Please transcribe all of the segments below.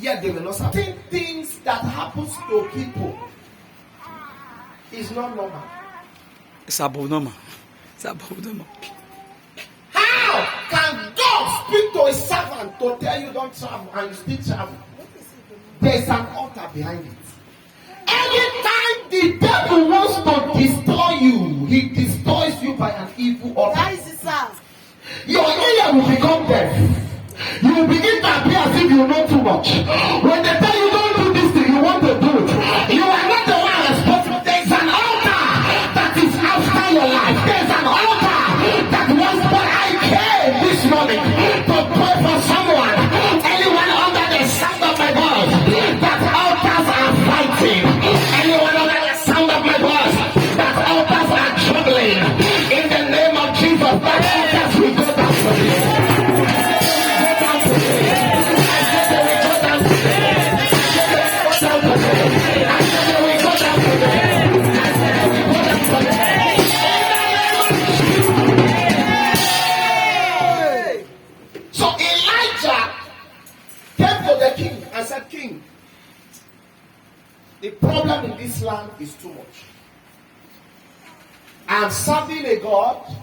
yet they will not serve. Certain things that happens to people is not normal. It's abnormal. It's abnormal. How can God speak to a servant to tell you don't travel and you still travel? There's an altar behind it. Anytime the devil wants to destroy you, he destroys you by an evil altar. Your ear will become deaf. You will begin to appear as if you know too much. When they tell you don't do this thing, you want to do it. You are not the one responsible. There's an altar that is after your life. There's an altar that wants. But I came this morning to pray for someone. Anyone under the sound of my voice, that altars are fighting. Anyone under the sound of my voice, that altars are struggling. In the name of Jesus, that altars will go down for this. So Elijah came to the king and said, King, the problem in this land is too much. I am serving a God,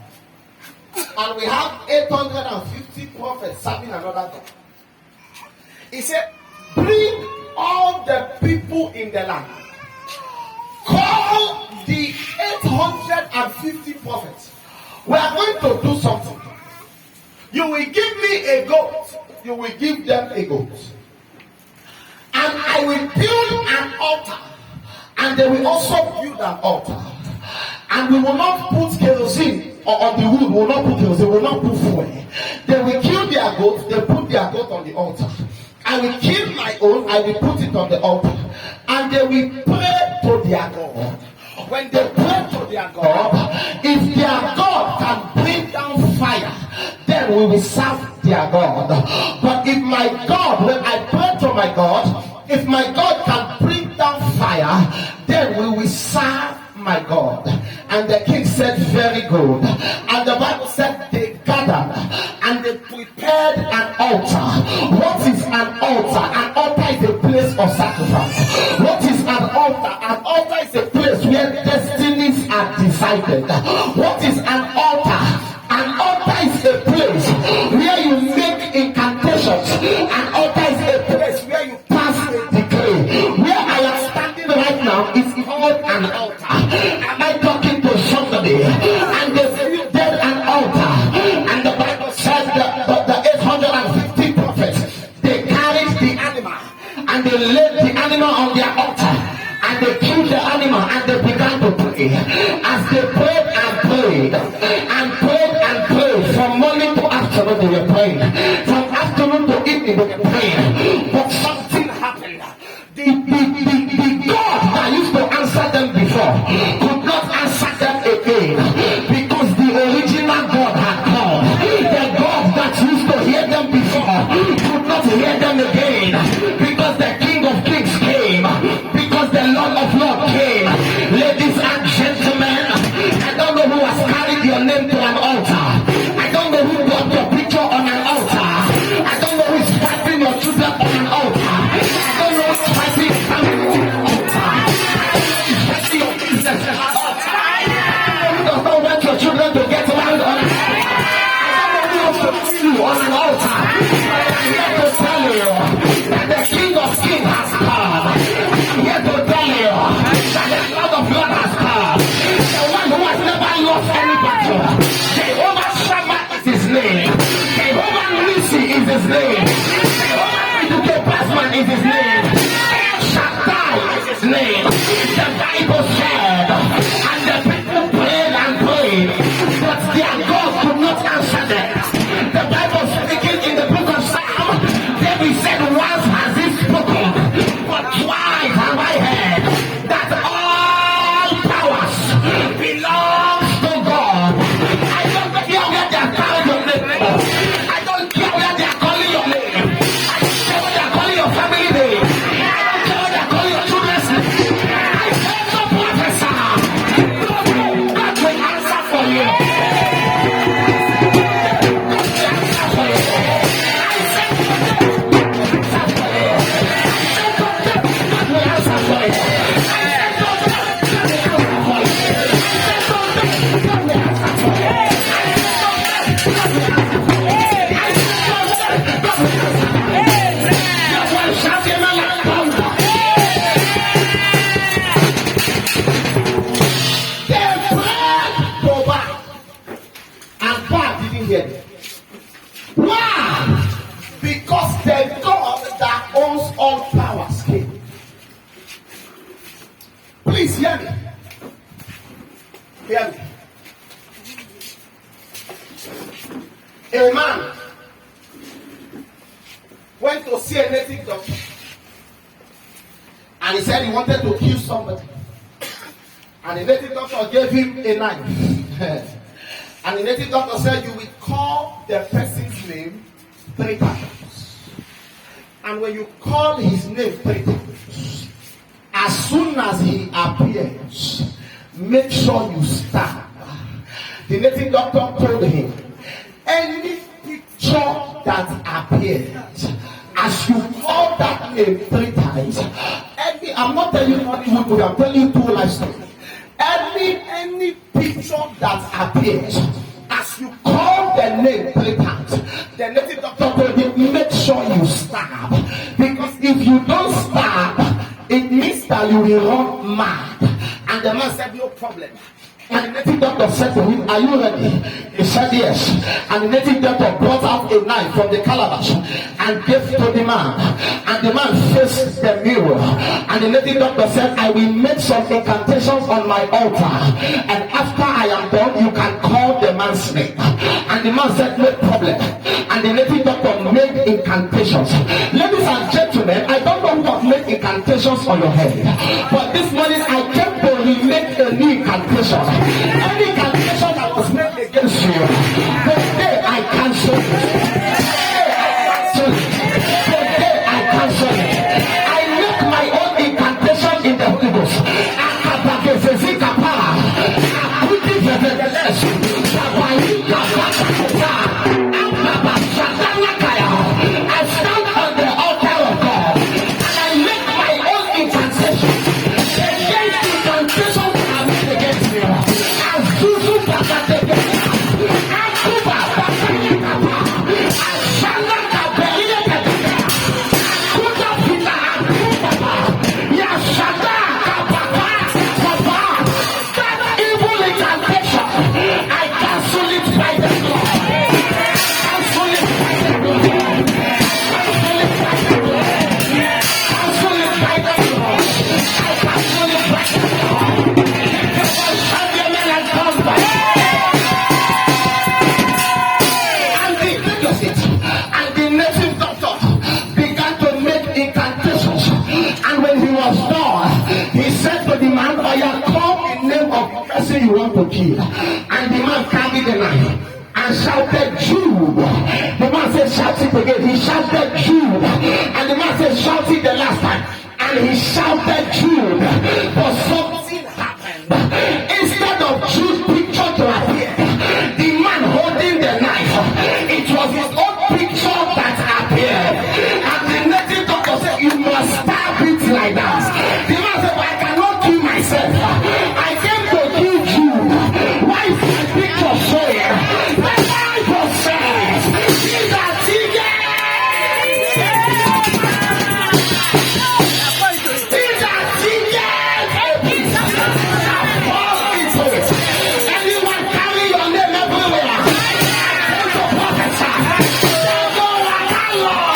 and we have 850 prophets serving another God. He said, bring all the people in the land. Call the 850 prophets. We are going to do something. You will give me a goat. You will give them a goat. And I will build an altar. And they will also build an altar. And we will not put kerosene on the wood. We will not put kerosene. We will not put fuel. They will kill their goat. They put their goat on the altar. I will kill my own. I will put it on the altar. And they will pray to their God. When they pray to their God, if their God can bring down fire, then we will serve their God. But if my God, when I pray to my God, if my God can bring down fire, then we will serve my God. And the king said, very good. And the Bible said they gathered and they prepared an altar. What is an altar? An altar is a place of sacrifice. What is an altar? An altar is a place where destinies are decided. What is an altar? An altar is a place where you make incantations. An altar is a place where you pass a decree. Where I am standing right now is called an altar. Am I talking to somebody? And they built an altar. And the Bible says that the 850 prophets, they carried the animal and they laid the animal on their altar. And they killed the animal and they began to pray. As they prayed and prayed and prayed and prayed, from morning to afternoon they were praying. From afternoon to evening they were praying. But something happened. The God that used to answer them before could not answer them again, because the original God had come. The God that used to hear them before could not hear them again, because the King of Kings came, because the Lord of Lords came. Ladies and gentlemen, I don't know who has carried your name to an altar. I don't know who got your picture on an altar. I don't know who is fighting your children on an altar. I don't know who's fighting family on an altar. I don't know who's fighting your business on an altar. Hear me. A man went to see a native doctor and he said he wanted to kill somebody. And the native doctor gave him a knife. And the native doctor said, you will call the person's name 3 times. And when you call his name 3 times, as soon as he appears, make sure you stand. The native doctor told him, any picture that appears, as you call that name 3 times, I'm not telling you what you would, I'm telling you 2 life stories. Any picture that appears, as you call the name 3 times, the native doctor told him, make sure you stab. Because if you don't stab, it means that you will run mad. And the man said, no problem. And the native doctor said to him, are you ready? He said yes. And the native doctor brought out a knife from the calabash and gave to the man. And the man faced the mirror. And the native doctor said, I will make some incantations on my altar. And after I am done, you can call the man's name. And the man said, no problem. And the native doctor made incantations. Ladies and gentlemen, I don't know who has made incantations on your head. But this morning I came to remake a new incantation. Any incantation that was made against you, today I cancel it. Today I cancel it. I make my own incantation in the Holy Ghost. I stand on the altar of God and I make my own incantation against incantations that are made against me. You want to kill, and the man carried the knife and shouted Jude. The man said shout it again. He shouted Jude, and the man said shout it the last time, and he shouted Jude. But something happened. Instead of Jude's picture to appear, the man holding the knife, it was his own picture that appeared. And the native doctor said, you must stab it like that. The man said, I cannot kill myself. I came to kill Jude. Why is my picture showing? The Bible says, these are tickets. These are tickets. Fall into it. Anyone carry your name everywhere. Come to prophesy. Don't go like Allah.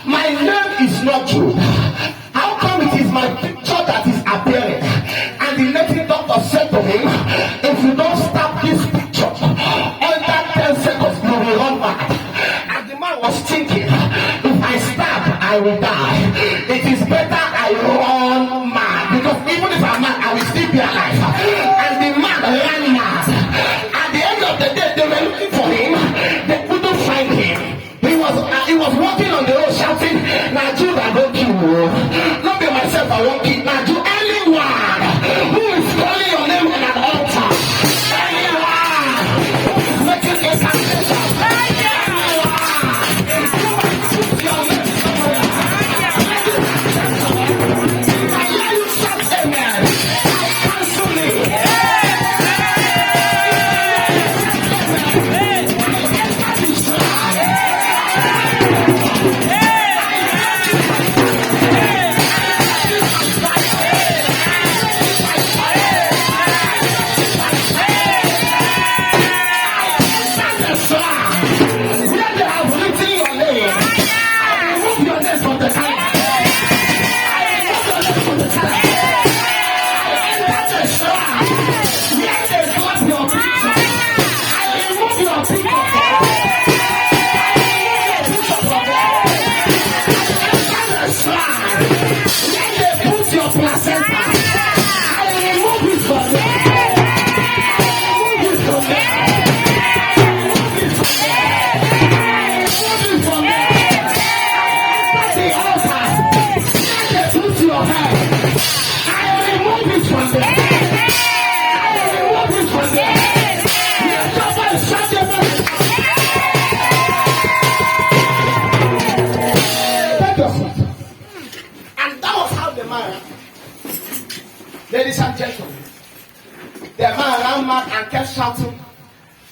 My name is not Jude. How come it is my picture that is appearing? And the native doctor said to him, if you don't stop this picture, under 10 seconds you will run mad. And the man was thinking, if I stab, I will die. It is better I run mad, because even if I'm mad, I will still be alive. And the man ran mad. At the end of the day, they were looking for him.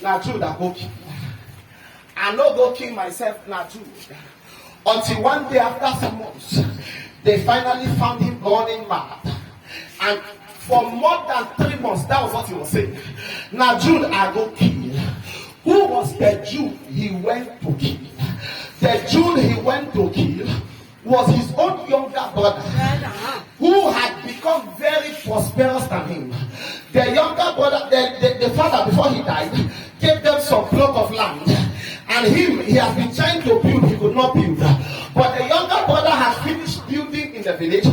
Now true that go kill. I no go kill myself, not true. Until one day after some months, they finally found him running mad. And for more than 3 months, that was what he was saying. Now Jude, I go kill. Who was the Jude he went to kill? The Jude he went to kill was his own younger brother, who had become very prosperous than him. The younger brother, the father, before he died, gave them some plot of land. And he has been trying to build, he could not build. But the younger brother had finished building in the village,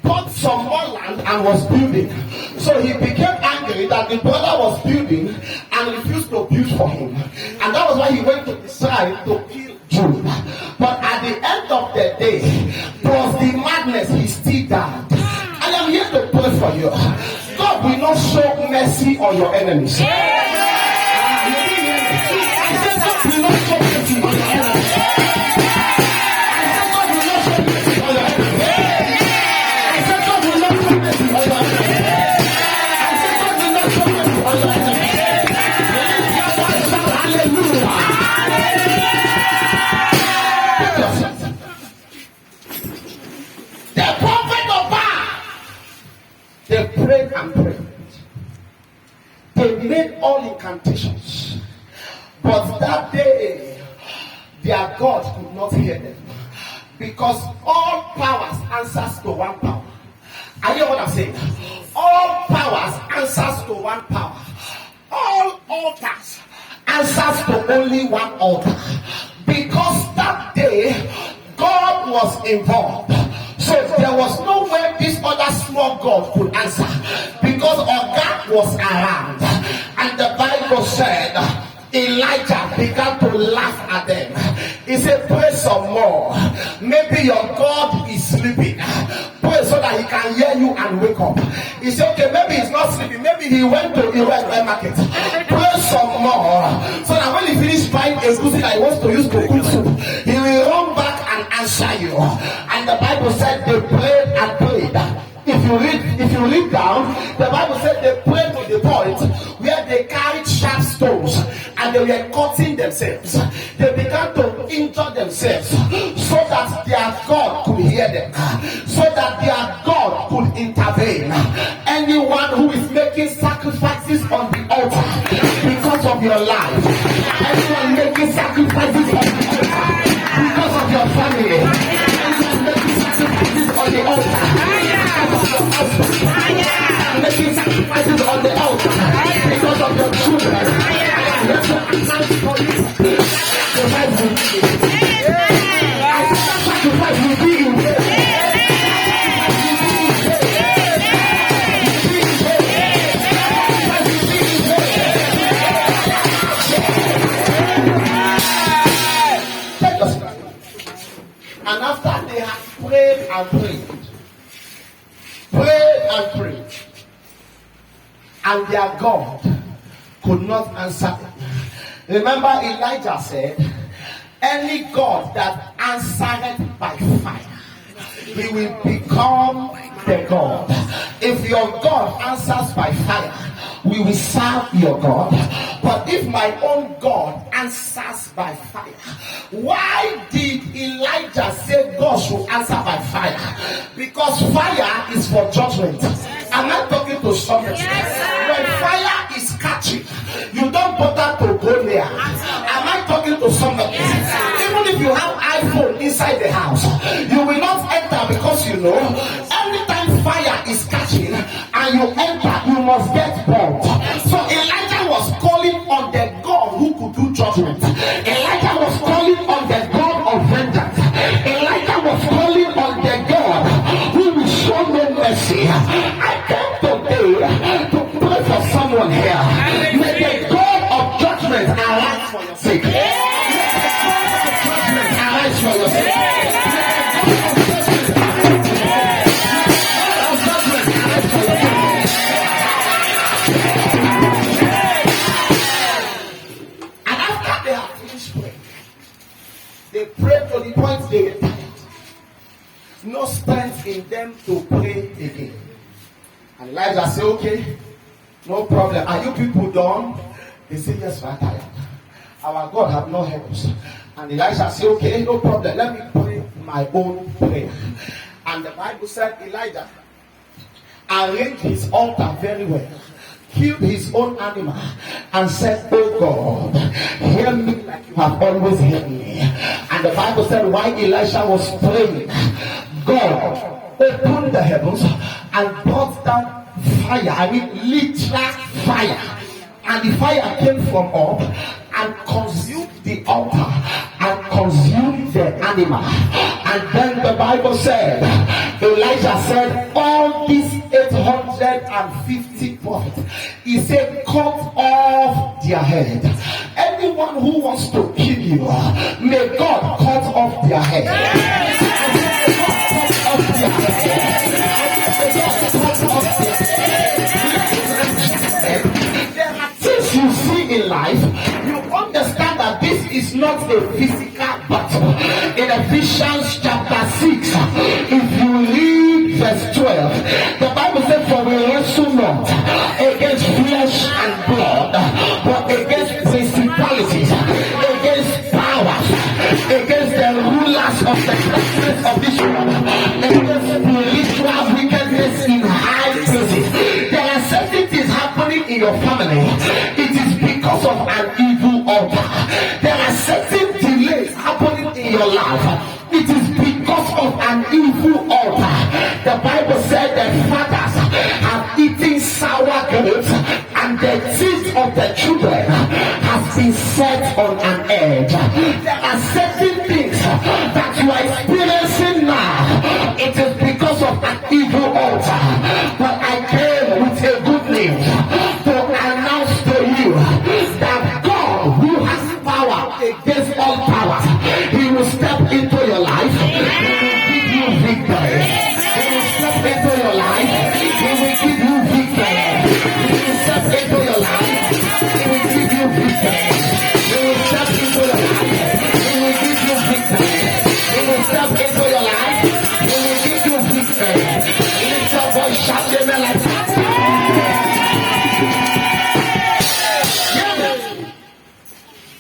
bought some more land and was building. So he became angry that the brother was building and refused to build for him. And that was why he went to decide to kill Jude. But at the end of the day, plus the madness, he still died. I am here to pray for you. God will not show mercy on your enemies. They prayed and prayed. They made all incantations. But that day, their God could not hear them. Because all powers answers to one power. I hear what I'm saying. All powers answers to one power. All altars answers to only one altar. Because that day, God was involved. So there was no way this other small God could answer. Because God was around. And the Bible said, Elijah began to laugh at them. He said, pray some more. Maybe your God is sleeping. Pray so that he can hear you and wake up. He said, okay, maybe he's not sleeping. Maybe he went to Iran market. Pray some more. So that when he finished buying a goosey that he wants to use to cook soup, he will run back and answer you. And the Bible said they prayed and prayed. If you read down, the Bible said they prayed to the point where they carried sharp stones and they were cutting themselves. They began to injure themselves so that their God could hear them, so that their God could intervene. Anyone who is making sacrifices on the altar because of your life, anyone making sacrifices on the altar because of your family, anyone making sacrifices on the altar. Making sacrifices on the altar because of your children. Let your sacrifice for you. Sacrifice will be in vain. I said sacrifice will be in vain. And after they had prayed and prayed, and their God could not answer them. Remember, Elijah said, any God that answered by fire, he will become the God. If your God answers by fire, we will serve your God. But if my own God answers by fire, why did Elijah say God should answer by fire? Because fire is for judgment. Am I talking to somebody? Yes, when fire is catching, you don't bother to go there. Am I talking to somebody? Yes, even if you have iPhone inside the house, you will not enter because you know anytime fire is catching and you enter, you must get burnt. So Elijah was calling on the God who could do judgment. Elijah was calling on the God of vengeance. Elijah was calling on the God who will show no mercy. I came today to pray for someone here. May the God of judgment arise for your sake. May the God of judgment arise for your sake. They prayed to the point they were tired. No strength in them to pray again. And Elijah said, okay, no problem. Are you people done? They say, yes, we are tired. Our God have not helped us. And Elijah said, okay, no problem. Let me pray my own prayer. And the Bible said Elijah arranged his altar very well, killed his own animal, and said, oh God, hear me like you have always heard me. And the Bible said, while Elisha was praying, God opened the heavens and brought down fire, literal fire. And the fire came from up and consumed the altar and consumed the animal. And then the Bible said, Elijah said, all these 850 prophets, he said, cut off their head. Anyone who wants to kill you, may God cut off their head. May God cut off their head. May God cut off their head. There are things you see in life, you understand that this is not a physical battle. In Ephesians chapter 6, if you read verse 12, the Bible says, for we wrestle not against flesh and blood, but against principalities, against powers, against the rulers of the darkness of this world, against spiritual wickedness in high places. There are certain things happening in your family. It is because of an evil altar. There are certain delays happening in your life. It is because of an evil altar. The Bible said the fathers have eaten sour grapes, and the teeth of the children has been set on an edge. There are certain things that you are experiencing now. It is because of an evil altar. But I came with a good news to announce to you that God, who has power against all powers, he will step into your life. He will give you victory. He will step into your life. He will give you victory. He will step into your life. He will give you victory. He will step into your life. He will give you victory. He will step into your life. He will give you victory. Lift your voice, shout your name like that.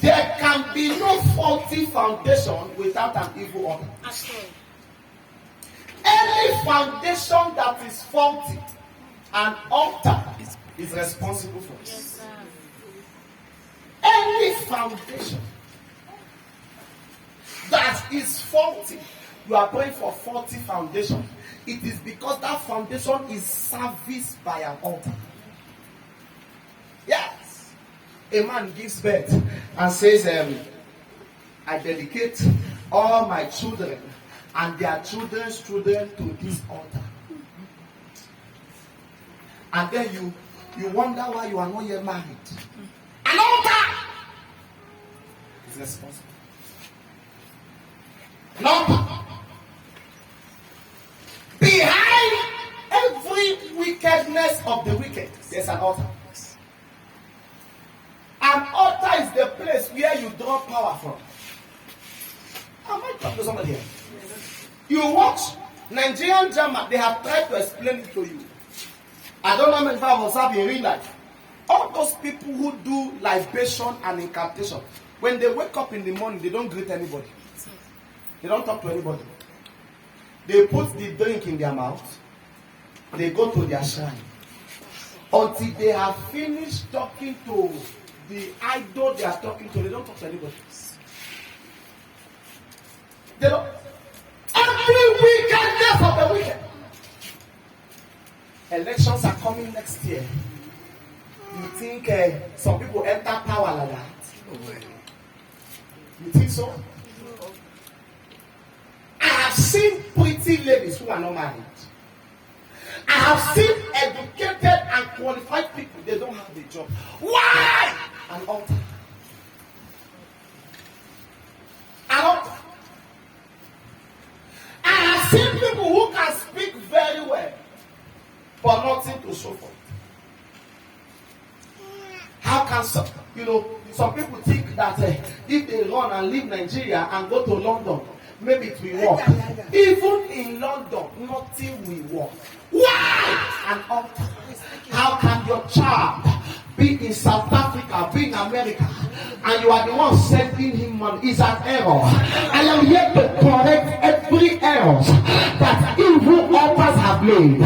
There can be no faulty foundation without an evil altar. Any foundation that is faulty, an altar is responsible for it. Yes, any foundation that is faulty, you are praying for faulty foundation. It is because that foundation is serviced by an altar. Yes. A man gives birth and says, I dedicate all my children and their children's children to this altar. And then you wonder why you are not yet married. An altar is responsible. An altar. Behind every wickedness of the wicked, there's an altar. An altar is the place where you draw power from. Am I talking to somebody here? You watch Nigerian drama, they have tried to explain it to you. I don't know how many of us have in real life. All those people who do libation and incantation, when they wake up in the morning, they don't greet anybody. They don't talk to anybody. They put the drink in their mouth. They go to their shrine. Until they have finished talking to the idol they are talking to, they don't talk to anybody. They don't. Every wickedness of the wicked. Elections are coming next year. You think some people enter power like that? You think so? I have seen pretty ladies who are not married. I have seen educated and qualified people, they don't have the job. Why? An altar. An altar. I have seen people who can speak very well, but nothing to show for it. How can some people think that if they run and leave Nigeria and go to London, maybe it will work. Even in London, nothing will work. Why? An altar. How can your child be in South Africa, be in America, and you are the one sending him money, is an error. I am here to correct every error that evil altars have made.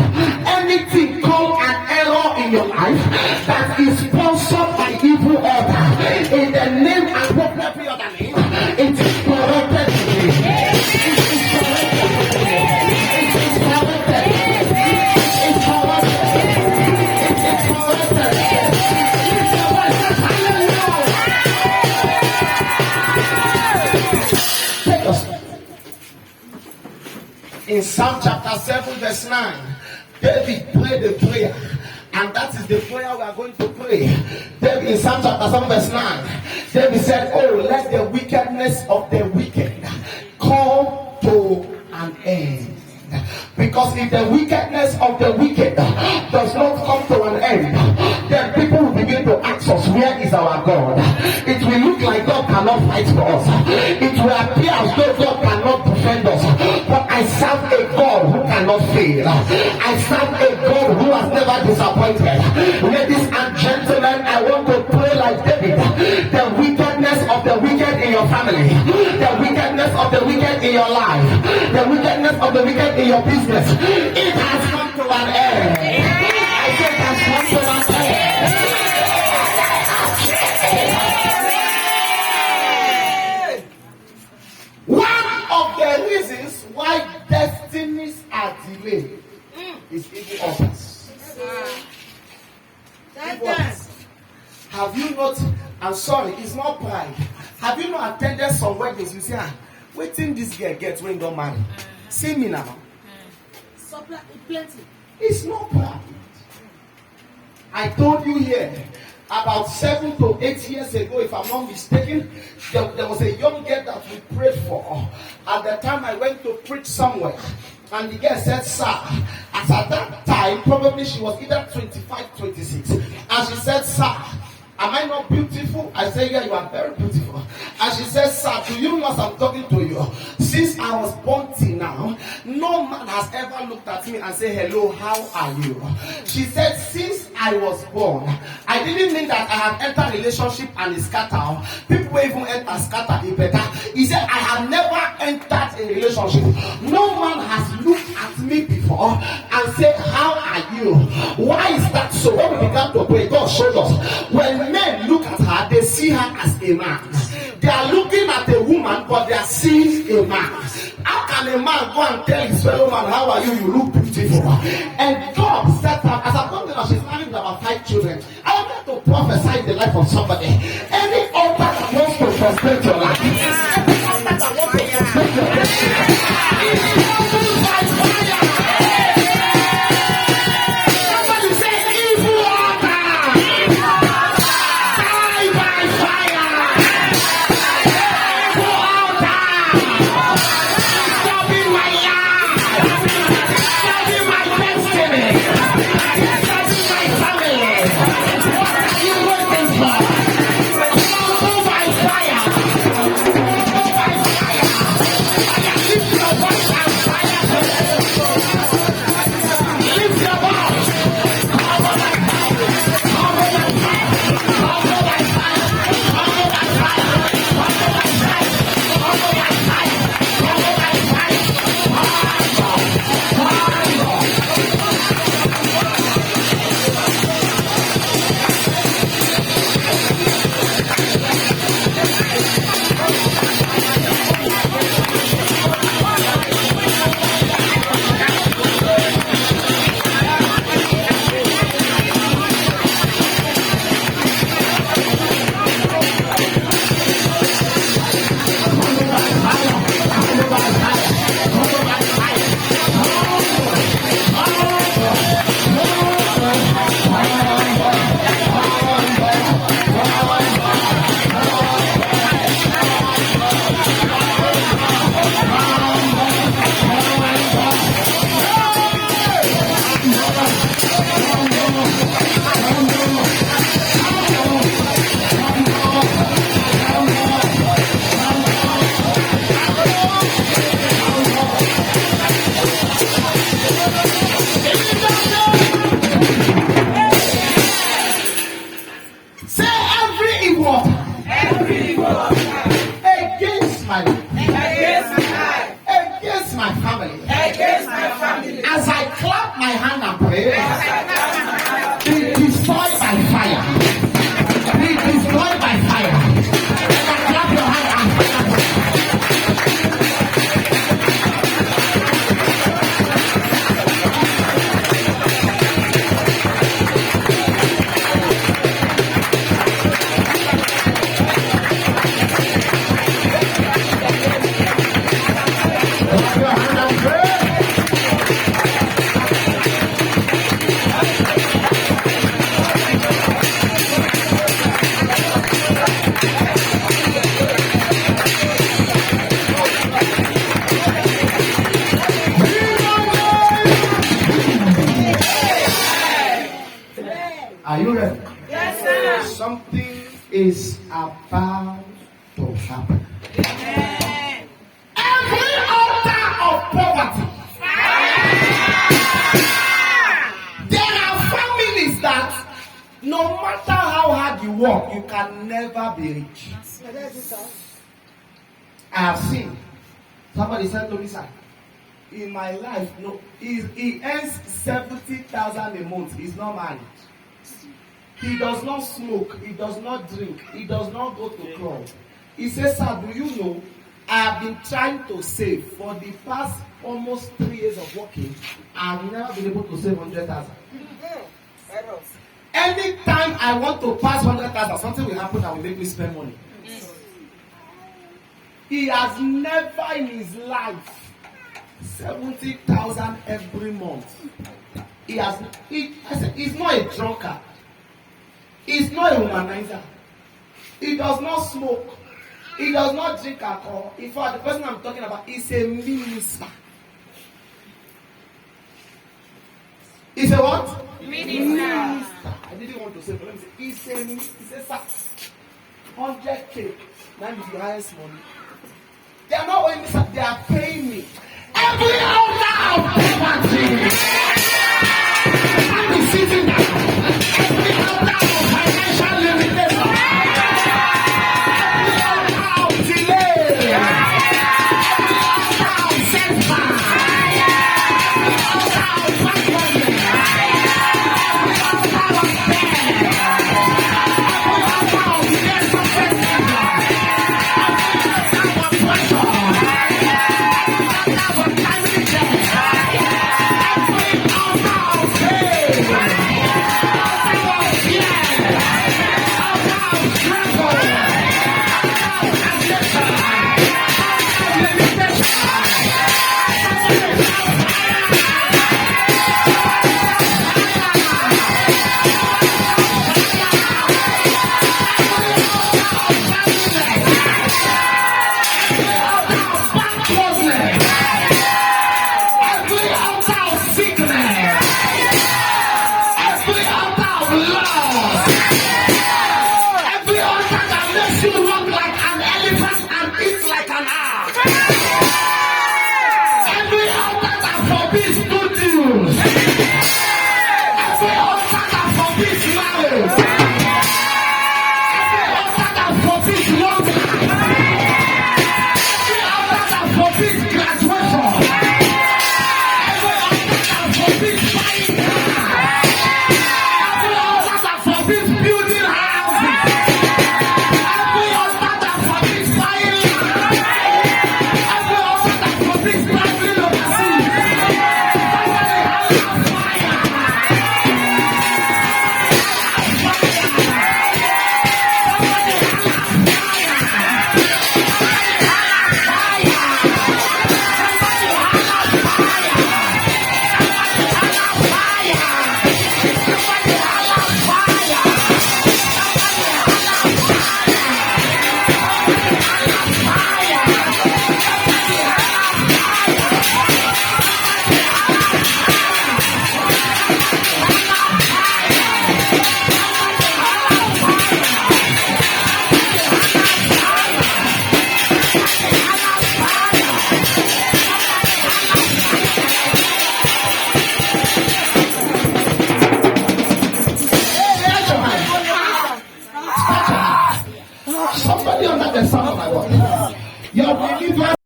Anything called an error in your life that is sponsored by evil altar, in the name and every other name, it is corrected today. In Psalm chapter 7 verse 9, David prayed a prayer, and that is the prayer we are going to pray. David, in Psalm chapter 7 verse 9, David said, oh, let the wickedness of the wicked come to an end. Because if the wickedness of the wicked does not come to an end, then people will begin to ask us, where is our God? It will look like God cannot fight for us. It will appear as though God cannot defend us. But I serve a God who cannot fail. I serve a God who has never disappointed. Ladies and gentlemen, I want to pray like David. The wickedness of the wicked in your family, the wickedness of the wicked in your life, the wickedness of the wicked in your business, it has come to an end. I said it has come to an end. One of the reasons why destinies are delayed is evil offers. Have you not? I'm sorry, it's not pride. Have you not attended some weddings? You say, waiting this girl gets when don't marry. See me now. Plenty. It's not pride. I told you here about 7 to 8 years ago, if I'm not mistaken, there was a young girl that we prayed for. At the time I went to preach somewhere, and the girl said, sir, as at that time, probably she was either 25, 26, and she said, sir, am I not beautiful? I said, yeah, you are very beautiful. And she said, sir, do you know as I'm talking to you? Since I was born till now, no man has ever looked at me and said, hello, how are you? She said, since I was born, I didn't mean that I have entered a relationship and it's scatter. People even enter scatter, it better. He said, I have never entered a relationship. No man has looked at me before and said, how are you? Why is that so? When we began to pray, God showed us, when men look at her, they see her as a man. They are looking at a woman, but they are seeing a man. How can a man go and tell his fellow man, how are you? You look beautiful. And God said that, as a woman, she's married with about 5 children. I want to prophesy in the life of somebody. Any altar that wants to frustrate your life, any altar that wants to frustrate your destiny, is troubled by fire. Somebody say, evil altar. By fire. family. Against my family. As I clap my hand and pray, be destroyed by fire. Be destroyed by fire. Clap your hand and pray. Are you ready? Yes, sir. Something is about to happen. Amen. Every altar of poverty. There are families that no matter how hard you work, you can never be rich. I have seen somebody said to me, sir, in my life, no, he earns 70,000 a month. He's not married. He does not smoke. He does not drink. He does not go to club. He says, sir, do you know, I have been trying to save for the past almost 3 years of working. I have never been able to save 100,000. Anytime I want to pass 100,000, something will happen that will make me spend money. He has never in his life 70,000 every month. I said, he's not a drunkard. He's not a womanizer. He does not smoke. He does not drink alcohol. In fact, the person I'm talking about is a minister. He's a what? Minister. I didn't want to say, but let me say, he's a minister. He says, sir, 100K. That is the highest money. They are not only, they are paying me. Every altar of poverty.